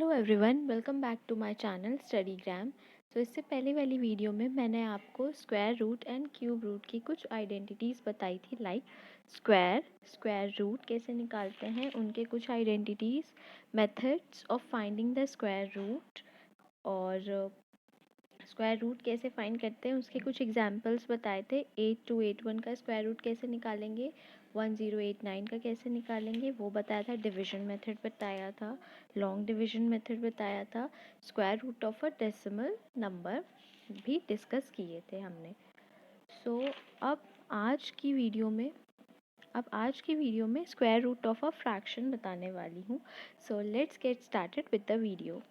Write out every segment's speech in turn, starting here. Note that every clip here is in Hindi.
Hello everyone, welcome back to my channel Studygram. तो इससे पहले वाली वीडियो में मैंने आपको square root and cube root की कुछ आइडेंटिटीज़ बताई थी, लाइक स्क्वायर रूट कैसे निकालते हैं, उनके कुछ identities, methods of finding the square root और स्क्वायर रूट कैसे फाइंड करते हैं उसके कुछ एग्जांपल्स बताए थे। 8281 का स्क्वायर रूट कैसे निकालेंगे, 1089 का कैसे निकालेंगे वो बताया था, डिवीजन मेथड बताया था, लॉन्ग डिवीजन मेथड बताया था, square root of a decimal number भी डिस्कस किए थे हमने। सो अब आज की वीडियो में square root of a fraction बताने वाली हूँ। So let's get started with the video.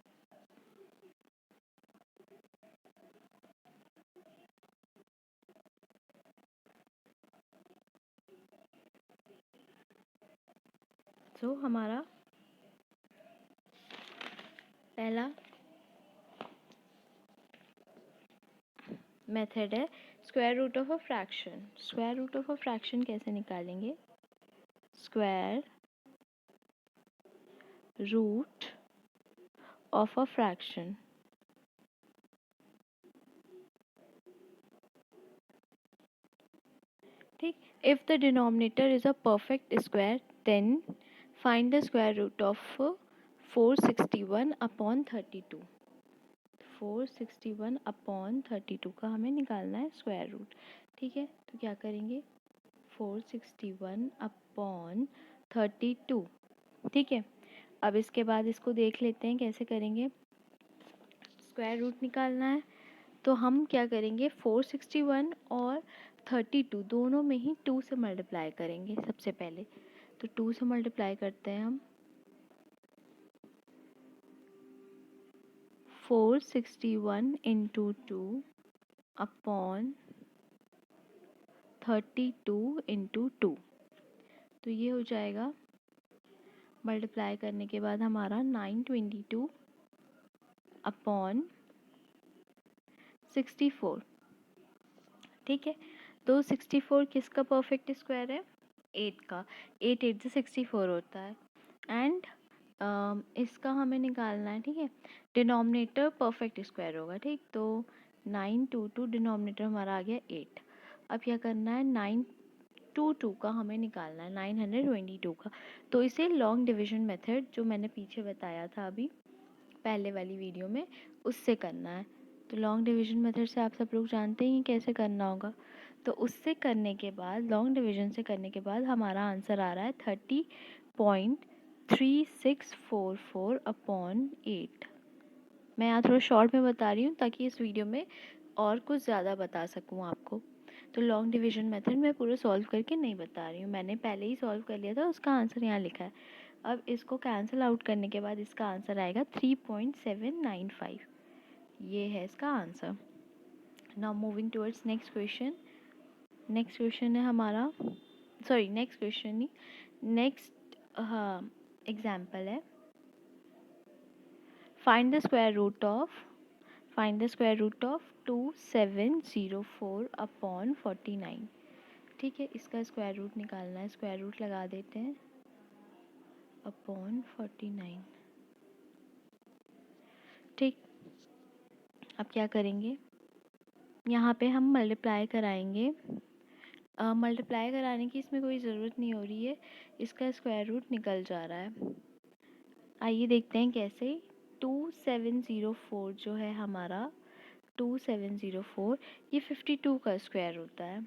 So हमारा पहला मेथड है square root of a fraction. Square root of a fraction कैसे निकालेंगे, square root of a fraction. ठीक, if the denominator is a perfect square then find the square root of 461 upon 32। 461 upon 32 का हमें निकालना है स्क्वायर रूट। ठीक है, तो क्या करेंगे, 461 अपॉन 32। ठीक है, अब इसके बाद इसको देख लेते हैं कैसे करेंगे। स्क्वायर रूट निकालना है तो हम क्या करेंगे, 461 और 32 दोनों में ही 2 से मल्टीप्लाई करेंगे सबसे पहले। तो 2 से मल्टीप्लाई करते हैं हम, 461 इंटू 2 अपॉन 32 इंटू 2। तो ये हो जाएगा, मल्टीप्लाई करने के बाद हमारा 922 अपॉन 64। ठीक है, तो 64 किसका परफेक्ट स्क्वायर है, 8 का। 8 8 से 64 होता है एंड इसका हमें निकालना है। ठीक है, डिनोमिनेटर परफेक्ट स्क्वायर होगा। ठीक, तो 922 डिनोमिनेटर हमारा आ गया 8। अब क्या करना है, 922 का हमें निकालना है 922 का। तो इसे लॉन्ग डिवीजन मेथड जो मैंने पीछे बताया था अभी पहले वाली वीडियो में, उससे करना है। तो लॉन्ग डिवीजन मेथड से आप सब लोग जानते ही कैसे करना होगा। तो उससे करने के बाद, लॉन्ग डिवीजन से करने के बाद हमारा आंसर आ रहा है 30.3644 अपॉन 8। मैं यहाँ थोड़ा शॉर्ट में बता रही हूँ ताकि इस वीडियो में और कुछ ज़्यादा बता सकूँ आपको। तो लॉन्ग डिवीजन मेथड मैं पूरा सॉल्व करके नहीं बता रही हूँ, मैंने पहले ही सॉल्व कर लिया था, उसका आंसर यहाँ लिखा है। अब इसको कैंसिल आउट करने के बाद इसका आंसर आएगा 3.795। ये है इसका answer. Now moving towards next question. Next question है हमारा, सॉरी नेक्स्ट क्वेश्चन नहीं, नेक्स्ट एग्जाम्पल है, find the square root of 2704 upon 49। ठीक है, इसका स्क्वायर रूट निकालना है। स्क्वायर रूट लगा देते हैं अपॉन 49। ठीक, अब क्या करेंगे, यहाँ पे हम मल्टीप्लाई कराएंगे। मल्टीप्लाई कराने की इसमें कोई ज़रूरत नहीं हो रही है, इसका स्क्वायर रूट निकल जा रहा है। आइए देखते हैं कैसे। 2704 जो है हमारा, 2704 ये 52 का स्क्वायर होता है,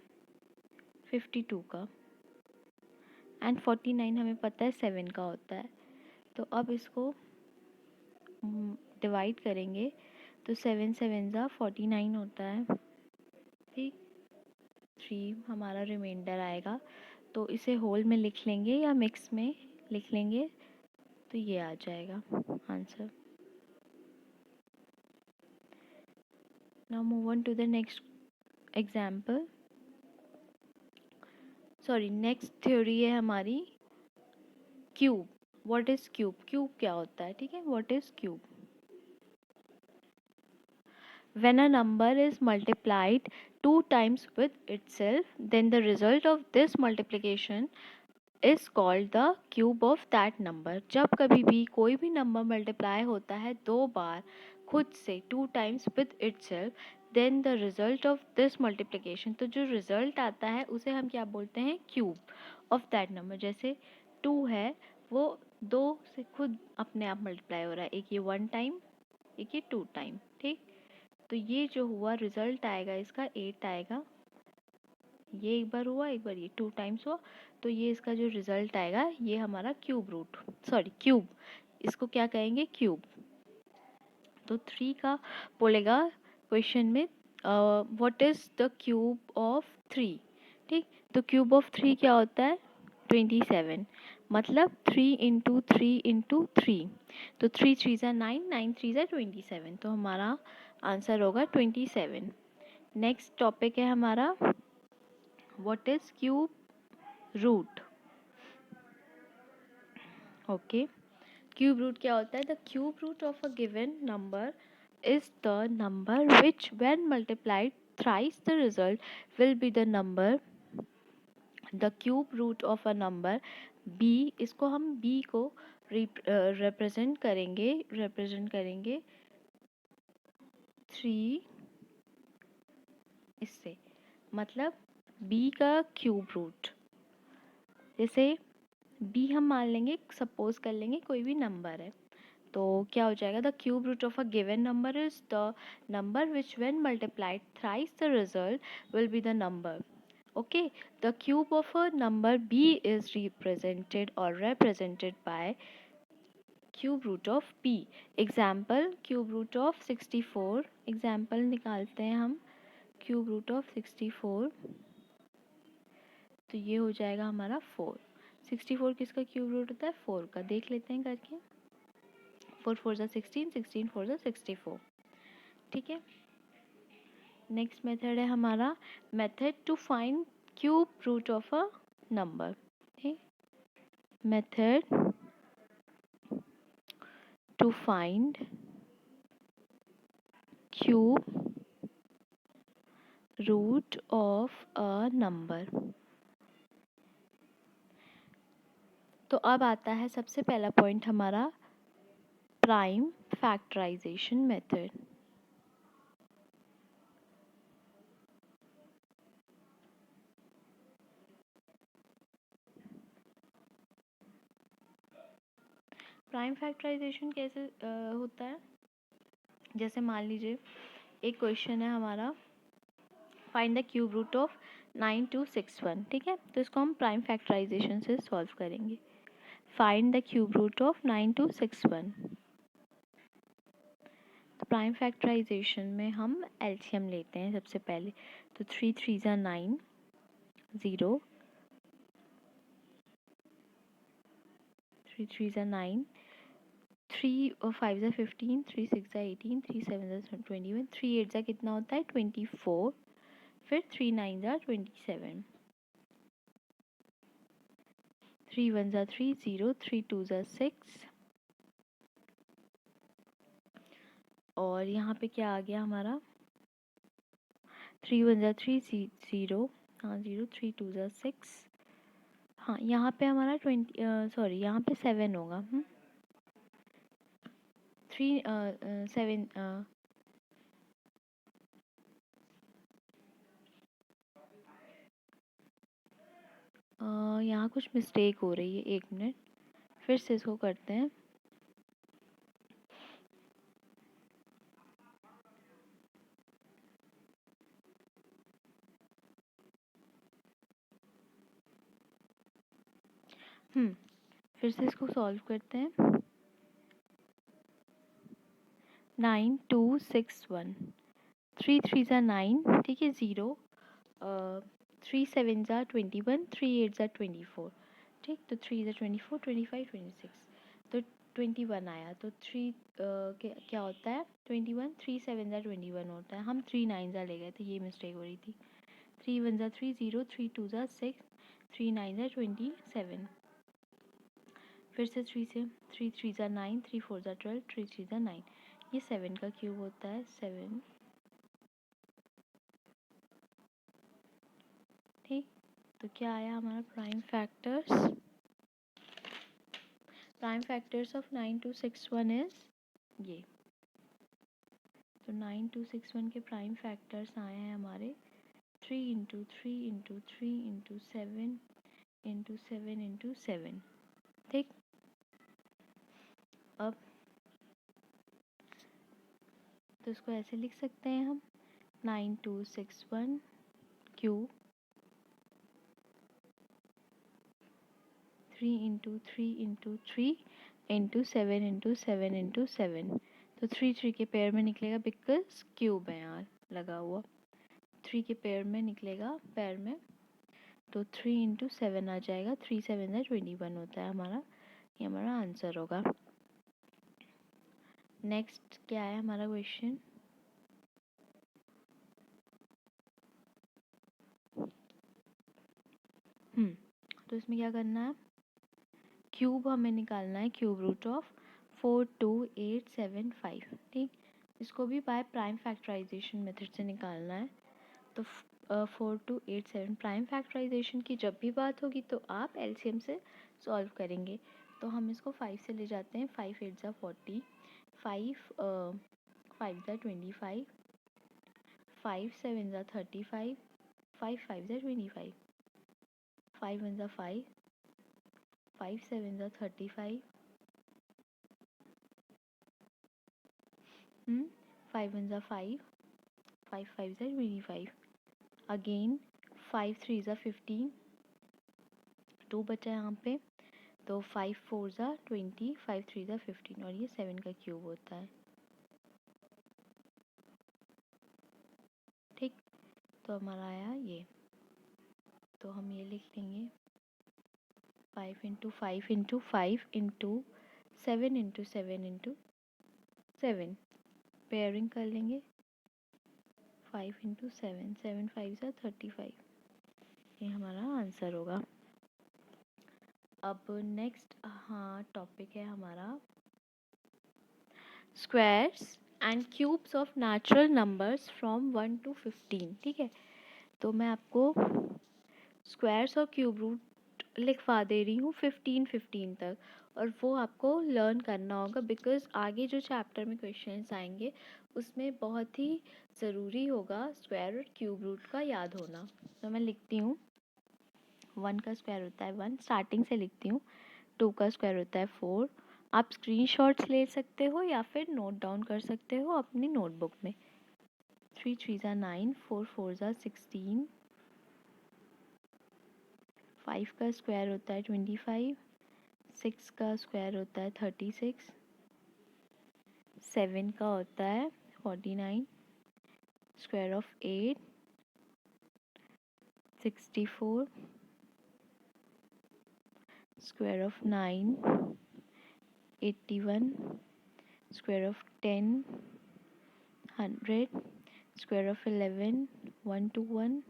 52 का, एंड 49 हमें पता है 7 का होता है। तो अब इसको डिवाइड करेंगे तो 7 7 ज़ा 49 होता है। ठीक, 3 हमारा रिमाइंडर आएगा, तो इसे होल में लिख लेंगे या मिक्स में लिख लेंगे, तो ये आ जाएगा answer. Now move on to the next example, sorry next theory है हमारी cube. What is cube, cube क्या होता है। ठीक है, what is cube, when a number is multiplied 2 times with itself then the result of this multiplication is called the cube of that number. जब कभी भी कोई भी नंबर मल्टीप्लाई होता है 2 बार खुद से 2 times with itself, then the result of this multiplication, तो जो रिजल्ट आता है उसे हम क्या बोलते हैं, क्यूब ऑफ दैट नंबर। जैसे 2 है, वो 2 से खुद अपने आप मल्टीप्लाई हो रहा है, एक ये 1 टाइम, एक ये 2 टाइम, ठीक। तो ये जो हुआ रिजल्ट आएगा इसका 8 आएगा, ये एक बार हुआ, एक बार ये 2 टाइम्स हुआ, तो ये इसका जो रिजल्ट आएगा ये हमारा क्यूब रूट, सॉरी क्यूब, इसको क्या कहेंगे, क्यूब। तो 3 का बोलेगा क्वेश्चन में what is the cube of 3, ठीक। तो क्यूब ऑफ 3 क्या होता है, 27, मतलब 3 इंटू 3 इंटू 3, तो 3 3 ज़ा 9, 9 3 ज़ा 27, तो हमारा आंसर होगा 27। नेक्स्ट टॉपिक है हमारा what is cube root. Okay, cube root क्या होता है, the cube root of a given number is the number which when multiplied thrice the result will be the number, the cube root of a number b, इसको हम b को represent करेंगे 3 इससे, मतलब b का क्यूब रूट। जैसे b हम मान लेंगे, सपोज कर लेंगे कोई भी नंबर है, तो क्या हो जाएगा, the cube root of a given number is the number which when multiplied thrice the result will be the number. Okay, the cube of a number b is represented और represented by cube root of b। Example, cube root of 64, example निकालते हैं हम, क्यूब रूट ऑफ 64, तो ये हो जाएगा हमारा 4। 64 किसका क्यूब रूट होता है, 4 का, देख लेते हैं करके, 4 4 ज़ा 16, 16 4 ज़ा 64, ठीक है। नेक्स्ट मेथड है हमारा method to find cube root of a number, ठीक, method to find cube root of a number. तो अब आता है सबसे पहला पॉइंट हमारा prime factorization method. Prime factorization कैसे होता है, जैसे मान लीजिए एक क्वेश्चन है हमारा, find the cube root of 9261, ठीक है, तो इसको हम प्राइम फैक्टराइजेशन से सॉल्व करेंगे। Find the cube root of 9261, तो प्राइम फैक्टराइजेशन में हम एलसीएम लेते हैं सबसे पहले, तो 3 3 ज़ा 9, 0, 3 3 ज़ा 9, 3 और 5 ज़ा 15, 3 6 ज़ा 18, 3 7 ज़ा 21, 3 8 ज़ा कितना होता है 24, फिर 3 9 ज़ा 27, 3 1 ज़ा 3 0, 3 2 ज़ा 6, और यहाँ पे क्या आ गया हमारा 3 1 ज़ा 3 0, हाँ 0, 3 2 ज़ा 6, हाँ यहाँ पे हमारा 20 सॉरी यहाँ पे 7 होगा, 3 7, यहाँ कुछ मिस्टेक हो रही है, 1 मिनट, फिर से इसको करते हैं। फिर से इसको सॉल्व करते हैं। 9 2 6 1, 3 3 ज़ा 9, ठीक है, 0, 3 7 ज़ा 21, 3 8 ज़ा 24, ठीक, तो 3 ज़ा 24, 25 26, तो 21 आया, तो 3 क्या होता है 21, 3 7 ज़ा 21 होता है, हम 3 9 ज़ा ले गए थे, ये मिस्टेक हो रही थी। 3 1 ज़ा 3 0, 3 2 ज़ा 6, 3 9 ज़ा 27, फिर से 3 से, 3 3 ज़ा 9, 3 4 ज़ा 12, 3 3 ज़ा 9, ये 7 का क्यूब होता है 7, ठीक। तो क्या आया हमारा prime factors prime factors of 9261 is ये। तो 9261 के प्राइम फैक्टर्स आए हैं हमारे 3 into 3 into 3 into 7 into 7 into 7। ठीक, अब तो इसको ऐसे लिख सकते हैं हम 9261 cube 3 into 3 into 3 into 7 into 7 into 7। तो 3 के पेयर में निकलेगा बिकॉज क्यूब है यहाँ लगा हुआ, 3 के पेयर में निकलेगा पेयर में, तो 3 इंटू 7 आ जाएगा, 3 7 है 21 होता है हमारा, ये हमारा आंसर होगा। नेक्स्ट क्या है हमारा क्वेश्चन, तो इसमें क्या करना है, क्यूब हमें निकालना है, क्यूब रूट ऑफ 42875। ठीक, इसको भी बाय प्राइम फैक्टराइजेशन मेथड से निकालना है। तो 4287 प्राइम फैक्टराइजेशन की जब भी बात होगी तो आप एलसीएम से सॉल्व करेंगे। तो हम इसको 5 से ले जाते हैं, 5 8 ज़ा 40, 5 5 ज़ा 25, 5 7 ज़ा 35, 5 5 ज़ा 25, 5 1 ज़ा 5, 5 7 ज़ा 35, 5 1 ज़ा 5, 5 5 ज़ा 25, अगेन 5 3 ज़ा 15, 2 बचा यहाँ पे, तो 5 4 ज़ा 20, 5 3 ज़ा 15 और ये 7 का क्यूब होता है। ठीक, तो हमारा आया ये, तो हम ये लिख लेंगे 5 into 5 into 5 into 7 into 7 into 7, pairing कर लेंगे 5 इंटू 7, 7 5 ज़ा 35, ये हमारा आंसर होगा। अब नेक्स्ट हाँ टॉपिक है हमारा squares and cubes of natural numbers from 1 to 15। ठीक है, तो मैं आपको स्क्वायर्स और क्यूब रूट लिखवा दे रही हूँ 15 तक, और वो आपको लर्न करना होगा बिकॉज आगे जो चैप्टर में क्वेश्चंस आएंगे उसमें बहुत ही ज़रूरी होगा स्क्वायर और क्यूब रूट का याद होना। तो मैं लिखती हूँ 1 का स्क्वायर होता है 1, स्टार्टिंग से लिखती हूँ। 2 का स्क्वायर होता है 4, आप स्क्रीनशॉट्स ले सकते हो या फिर नोट डाउन कर सकते हो अपनी नोटबुक में। 3 3 ज़ा 9, 4 4 ज़ा 16, 5 का स्क्वायर होता है 25, 6 का स्क्वायर होता है 36, 7 का होता है 49, square of 8 64, square of 9 81, square of 10 100, square of 11 121,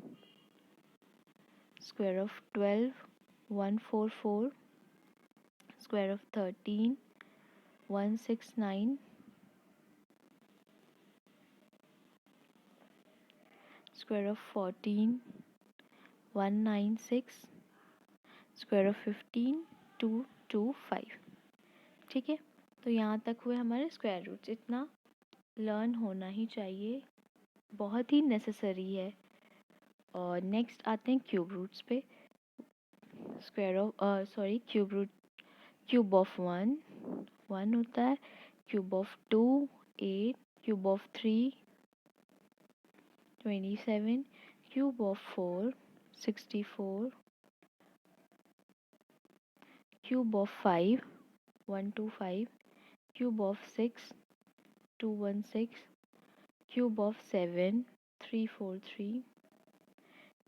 square of 12 144, square of 13 169, square of 14 196, square of 15 225। ठीक है, तो यहाँ तक हुए हमारे स्क्वायर रूट्स, इतना लर्न होना ही चाहिए, बहुत ही नेसेसरी है। और नेक्स्ट आते हैं क्यूब रूट्स पे। Square of cube root, cube of 1 1 होता है, cube of 2 8, cube of 3 27, cube of 4 64, cube of 5 125, cube of 6 216, cube of 7 343,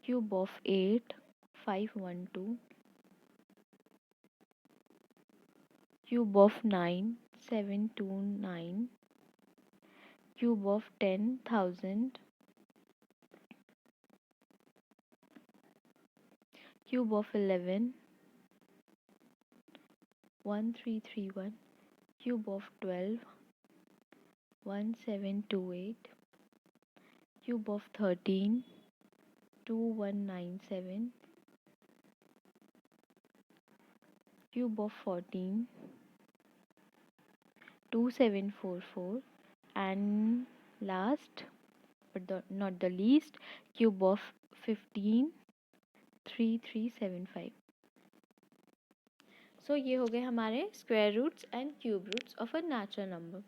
cube of 8 512, cube of 9 729, cube of 10,000, cube of 11 1331, cube of 12 1728, cube of 13 2197, cube of 14 2744, and last but not the least, cube of 15 3375. So ये हो गए हमारे square roots and cube roots of a natural number.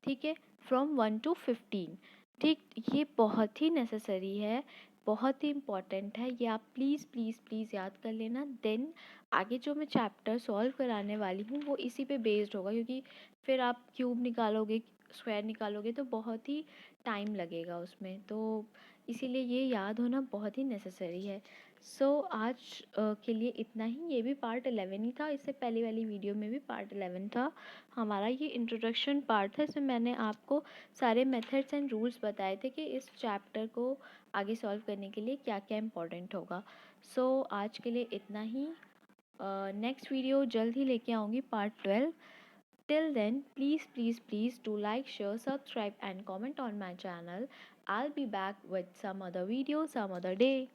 ठीक है, फ्रॉम 1 to 15। ठीक, ये बहुत ही नेसेसरी है, बहुत ही इम्पॉर्टेंट है, ये आप प्लीज़ प्लीज़ प्लीज़ याद कर लेना। देन आगे जो मैं चैप्टर सॉल्व कराने वाली हूँ वो इसी पे बेस्ड होगा, क्योंकि फिर आप क्यूब निकालोगे, स्क्वायर निकालोगे तो बहुत ही टाइम लगेगा उसमें, तो इसीलिए ये याद होना बहुत ही नेसेसरी है। सो आज के लिए इतना ही। ये भी पार्ट 11 ही था, इससे पहले वाली वीडियो में भी पार्ट 11 था हमारा। ये इंट्रोडक्शन पार्ट था, इसमें मैंने आपको सारे मेथड्स एंड रूल्स बताए थे कि इस चैप्टर को आगे सॉल्व करने के लिए क्या क्या इम्पोर्टेंट होगा। सो आज के लिए इतना ही। नेक्स्ट वीडियो जल्द ही लेके आऊँगी, part 12। Till then, please do like, share, subscribe and comment on my channel. I'll be back with some other video some other day.